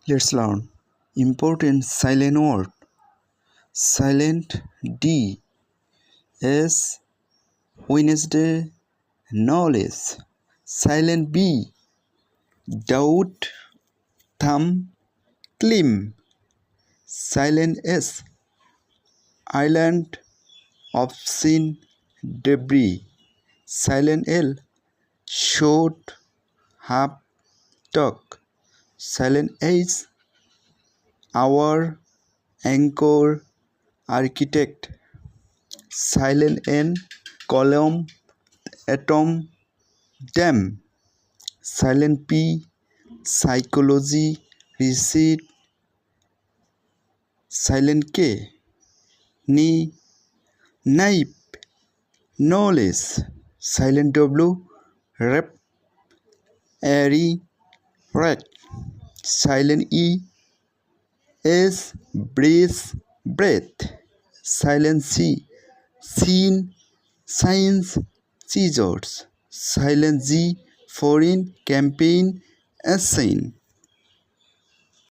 Let's learn important silent word. Silent D. S. Wednesday. Knowledge. Silent B. Doubt. Thumb. Climb. Silent S. Island. Obscene. Debris. Silent L. Short. Half. Talk. Silent H. Hour. Anchor. Architect. Silent N. Column. Atom. Dam. Silent P. Psychology. Receipt. Silent K. Knife. Knowledge. Silent W. Rep. Airy. Rat. Silent E. S. Breath. Silent C. Scene. Science. Scissors. Silent G. Foreign. Campaign. Assign.